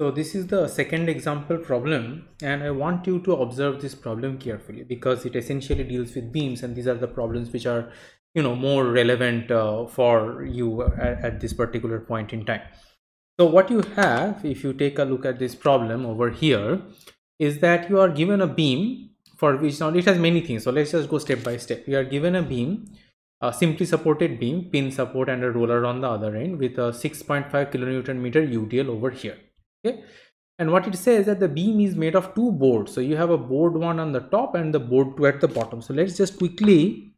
So this is the second example problem, and I want you to observe this problem carefully because it essentially deals with beams, and these are the problems which are, more relevant for you at this particular point in time. So what you have, if you take a look at this problem over here, is that you are given a beam for which now it has many things. So let's just go step by step. You are given a beam, a simply supported beam, pin support and a roller on the other end with a 6.5 kilonewton meter UDL over here. Okay. And what it says that the beam is made of two boards. So you have a board 1 on the top and the board 2 at the bottom. So let's just quickly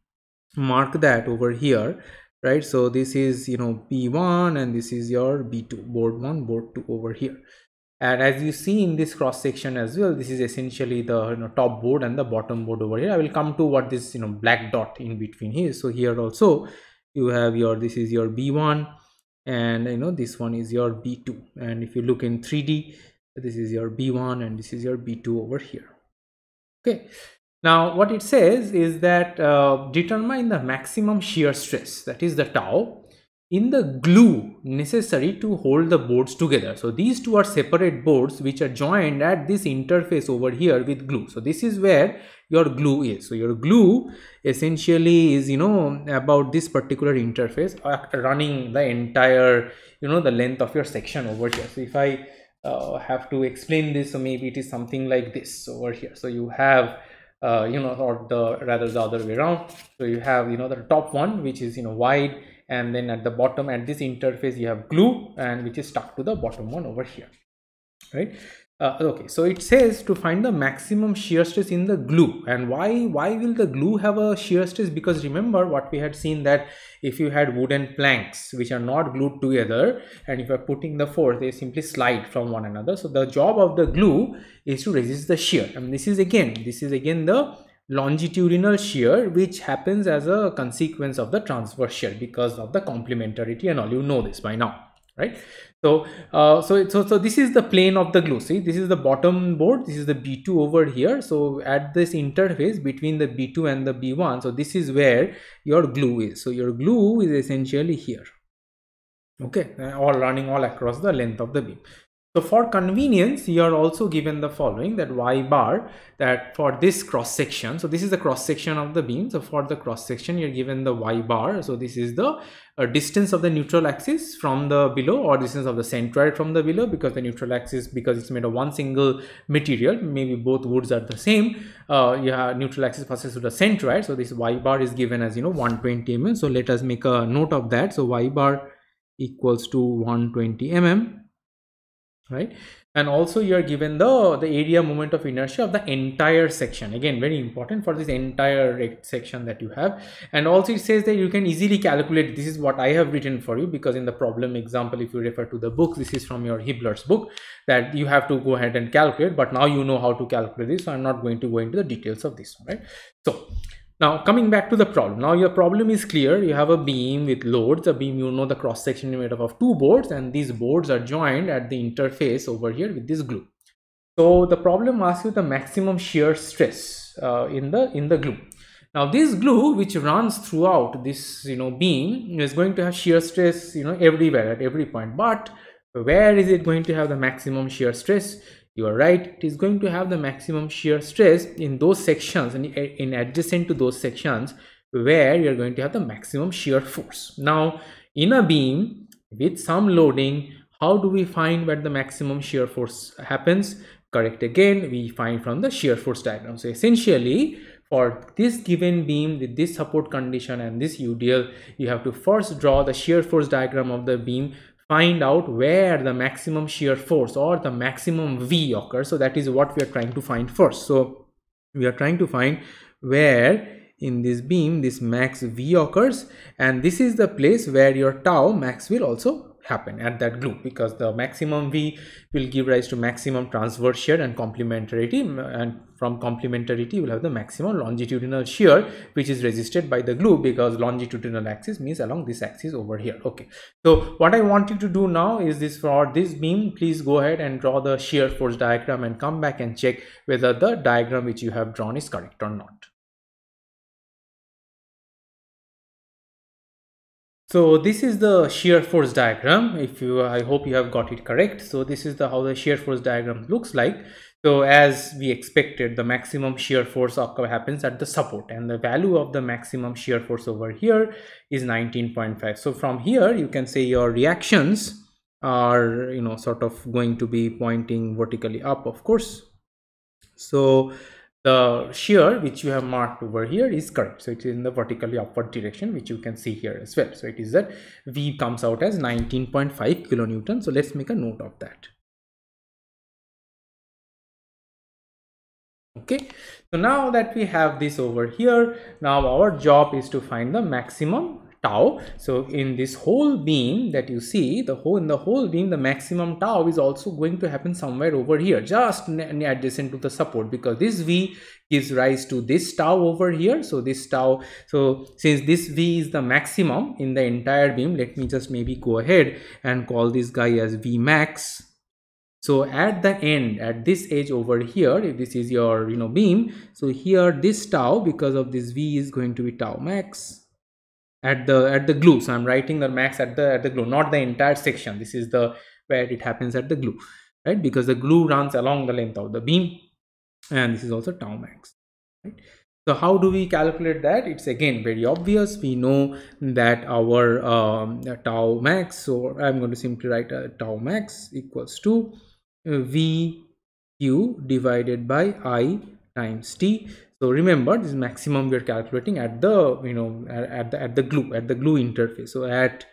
mark that over here, right? So this is B1 and this is your B2, board 1, board 2 over here. And as you see in this cross section as well, this is essentially the top board and the bottom board over here. I will come to what this black dot in between is. So here also you have your, this is your B1 and this one is your B2. And if you look in 3D, this is your B1 and this is your B2 over here. Okay. Now what it says is that determine the maximum shear stress, that is the tau, in the glue necessary to hold the boards together. So these two are separate boards which are joined at this interface over here with glue. So this is where your glue is. So your glue essentially is about this particular interface running the entire the length of your section over here. So if I have to explain this, so maybe it is something like this over here. So you have or the other way around. So you have the top one which is wide, and then at the bottom at this interface you have glue and which is stuck to the bottom one over here, right? Okay, so it says to find the maximum shear stress in the glue. And why will the glue have a shear stress? Because remember what we had seen, that if you had wooden planks which are not glued together and if you are putting the force, they simply slide from one another. So the job of the glue is to resist the shear, and this is again the longitudinal shear which happens as a consequence of the transverse shear because of the complementarity and all, this by now, right? So so this is the plane of the glue. See, this is the bottom board, this is the B2 over here. So at this interface between the B2 and the B1, so this is where your glue is. So your glue is essentially here, okay, all running all across the length of the beam. So for convenience, you are also given the following, that y bar, that for this cross section, so this is the cross section of the beam. So for the cross section, you're given the y bar. So this is the distance of the neutral axis from the below, or distance of the centroid from the below, because the neutral axis, because it's made of one single material, maybe both woods are the same, you have neutral axis passes to the centroid. So this y bar is given as 120 mm. So let us make a note of that. So y bar equals to 120 mm. right? And also you are given the area moment of inertia of the entire section, again very important for this entire section that you have. And also it says that you can easily calculate. This is what I have written for you, because in the problem example, if you refer to the book, this is from your Hibbeler's book, that you have to go ahead and calculate, but now you know how to calculate this, so I'm not going to go into the details of this one, right? So now coming back to the problem, now your problem is clear. You have a beam with loads. A beam, the cross section is made up of two boards, and these boards are joined at the interface over here with this glue. So the problem asks you the maximum shear stress in the glue. Now this glue which runs throughout this beam is going to have shear stress everywhere at every point, but where is it going to have the maximum shear stress? You are right, it is going to have the maximum shear stress in those sections and in adjacent to those sections where you are going to have the maximum shear force. Now in a beam with some loading, how do we find where the maximum shear force happens? Correct, again we find from the shear force diagram. So essentially for this given beam with this support condition and this UDL, you have to first draw the shear force diagram of the beam, find out where the maximum shear force or the maximum V occurs. So that is what we are trying to find first. So we are trying to find where in this beam this max V occurs, and this is the place where your tau max will also happen at that glue, because the maximum V will give rise to maximum transverse shear and complementarity, and from complementarity will have the maximum longitudinal shear which is resisted by the glue, because longitudinal axis means along this axis over here. Okay, so what I want you to do now is this, for this beam please go ahead and draw the shear force diagram and come back and check whether the diagram which you have drawn is correct or not. So this is the shear force diagram. If you, I hope you have got it correct. So this is the how the shear force diagram looks like. So as we expected, the maximum shear force happens at the support, and the value of the maximum shear force over here is 19.5. So from here you can say your reactions are, you know, sort of going to be pointing vertically up, of course. So the shear which you have marked over here is correct. So it is in the vertically upward direction, which you can see here as well. So it is that V comes out as 19.5 kilonewton. So let's make a note of that. Okay, so now that we have this over here, now our job is to find the maximum tau. So in this whole beam that you see, in the whole beam, the maximum tau is also going to happen somewhere over here, just adjacent to the support, because this V gives rise to this tau over here. So this tau, so since this V is the maximum in the entire beam, let me just maybe go ahead and call this guy as V max. So at the end, at this edge over here, if this is your, you know, beam, so here this tau, because of this V, is going to be tau max at the glue. So I'm writing the max at the glue, not the entire section. This is the where it happens at the glue, right? Because the glue runs along the length of the beam, and this is also tau max, right? So how do we calculate that? It's again very obvious. We know that our tau max, so I'm going to simply write tau max equals to VQ divided by I times T. So remember, this maximum we are calculating at the, you know, at the glue interface. So at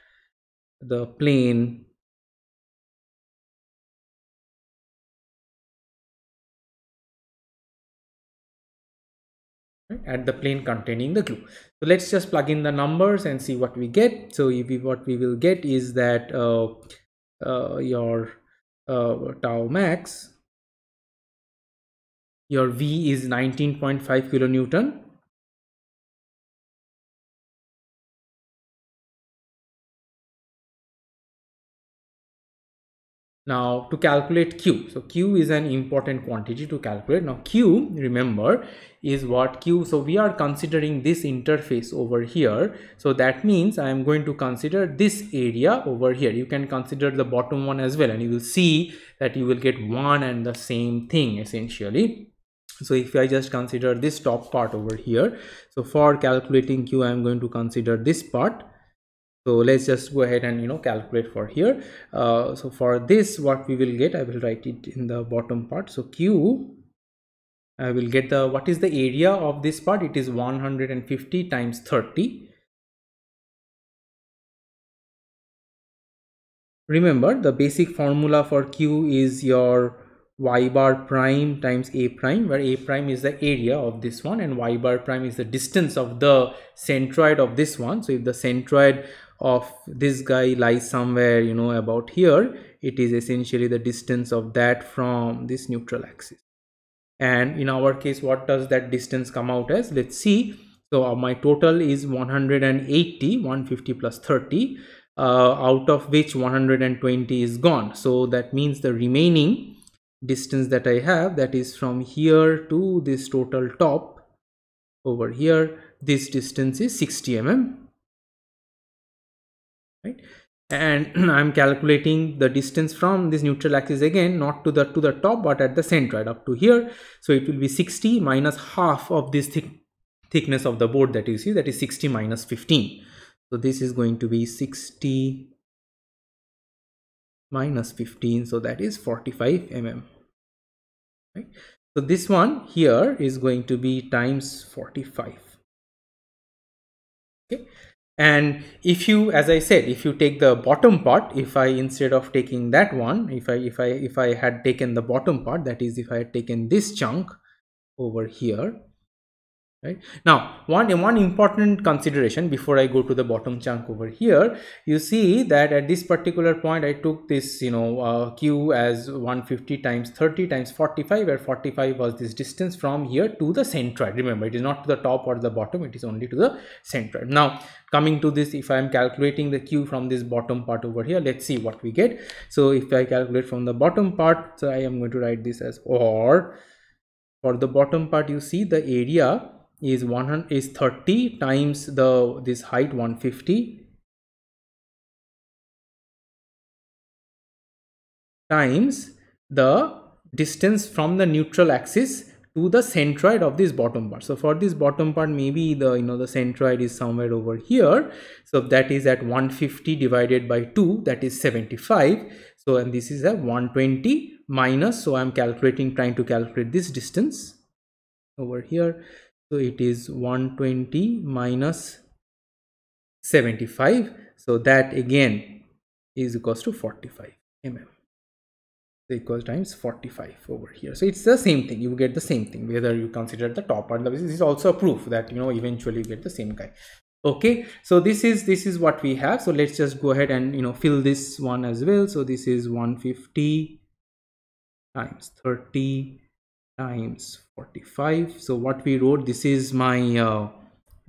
the plane at the plane containing the glue. So let's just plug in the numbers and see what we get. So what we will get is that your tau max, your V is 19.5 kilonewton. Now to calculate Q, so Q is an important quantity to calculate. Now Q, remember, is what Q, so we are considering this interface over here. So that means I am going to consider this area over here. You can consider the bottom one as well, and you will see that you will get one and the same thing essentially. So if I just consider this top part over here, so for calculating Q, I am going to consider this part. So let's just go ahead and, you know, calculate for here. So for this, what we will get, I will write it in the bottom part. So Q, I will get the, what is the area of this part? It is 150 times 30. Remember, the basic formula for Q is your y bar prime times a prime, where a prime is the area of this one and y bar prime is the distance of the centroid of this one. So if the centroid of this guy lies somewhere, you know, about here, it is essentially the distance of that from this neutral axis. And in our case, what does that distance come out as? Let's see. So my total is 180, 150 plus 30, out of which 120 is gone. So that means the remaining distance that I have, that is from here to this total top over here, this distance is 60 mm. Right, and I'm calculating the distance from this neutral axis again, not to the top, but at the center, right up to here. So it will be 60 minus half of this thickness of the board that you see, that is 60 minus 15. So this is going to be 60 minus 15, so that is 45 mm. Right, so this one here is going to be times 45. Okay. And if you, as I said, if you take the bottom part, if I, instead of taking that one, if I had taken the bottom part, that is, if I had taken this chunk over here, right? Now, one important consideration before I go to the bottom chunk over here, you see that at this particular point, I took this, you know, Q as 150 times 30 times 45, where 45 was this distance from here to the centroid. Remember, it is not to the top or the bottom, it is only to the centroid. Now, coming to this, if I am calculating the Q from this bottom part over here, let's see what we get. So if I calculate from the bottom part, so I am going to write this as, or for the bottom part, you see the area is 30 times this height 150 times the distance from the neutral axis to the centroid of this bottom part. So for this bottom part, maybe the the centroid is somewhere over here. So that is at 150 divided by 2, that is 75. So and this is at 120 minus, so I'm trying to calculate this distance over here. So it is 120 minus 75. So that again is equals to 45 mm. Equals times 45 over here. So it's the same thing, you get the same thing whether you consider the top or the base. This is also a proof that eventually you get the same guy. Okay, so this is what we have. So let's just go ahead and fill this one as well. So this is 150 times 30 times 45. So what we wrote, this is my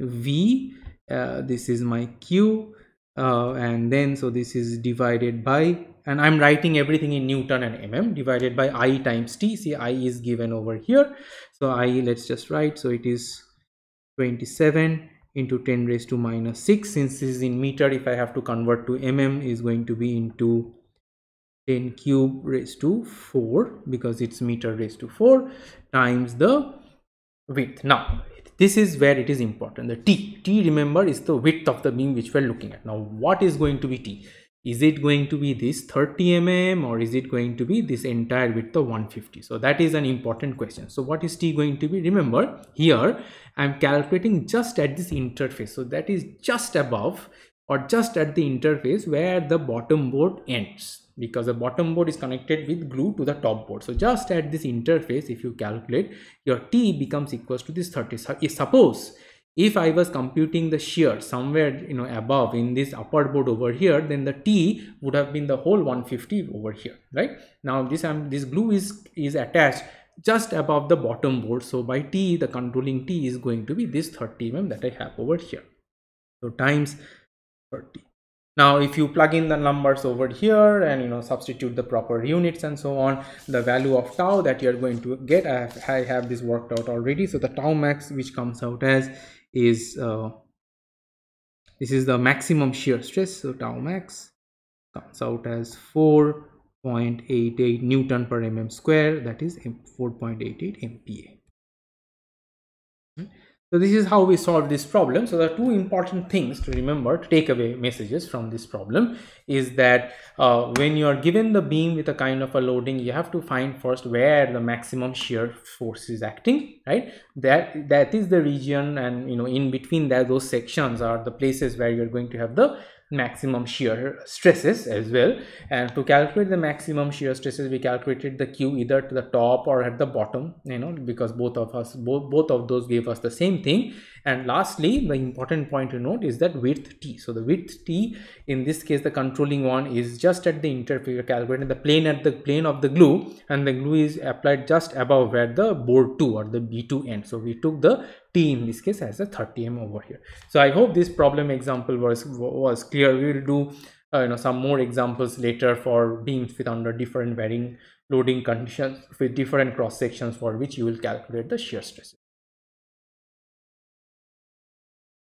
V, this is my Q, and then so this is divided by, and I'm writing everything in Newton and mm, divided by I times T. See, I is given over here. So I, let's just write, so it is 27 into 10 raised to minus 6. Since this is in meter, if I have to convert to mm, is going to be into 10 cube raised to 4, because it's meter raised to 4, times the width. Now this is where it is important. The T, remember, is the width of the beam which we're looking at. Now what is going to be T? Is it going to be this 30 mm or is it going to be this entire width of 150? So that is an important question. So what is T going to be? Remember, here I'm calculating just at this interface. So that is just above or just at the interface where the bottom board ends, because the bottom board is connected with glue to the top board. So just at this interface, if you calculate, your T becomes equals to this 30. So suppose if I was computing the shear somewhere above in this upper board over here, then the T would have been the whole 150 over here, right? Now this glue is attached just above the bottom board. So by T, the controlling T is going to be this 30 mm that I have over here. So times 30. Now if you plug in the numbers over here and substitute the proper units and so on, the value of tau that you're going to get, I have this worked out already. So the tau max which comes out as is this is the maximum shear stress. So tau max comes out as 4.88 Newton per mm square, that is 4.88 MPa. So this is how we solve this problem. So the two important things to remember, to take away messages from this problem, is that when you are given the beam with a kind of a loading, you have to find first where the maximum shear force is acting, right? That is the region, and in between that, those sections are the places where you're going to have the maximum shear stresses as well. And to calculate the maximum shear stresses, we calculated the Q either to the top or at the bottom, because both of those gave us the same thing. And lastly, the important point to note is that width T. So the width T, in this case the controlling one, is just at the interface, calculating the plane at the plane of the glue, and the glue is applied just above where the board 2 or the B2 ends. So we took the T in this case as a 30 mm over here. So I hope this problem example was clear. We will do some more examples later for beams with under different varying loading conditions with different cross sections, for which you will calculate the shear stresses.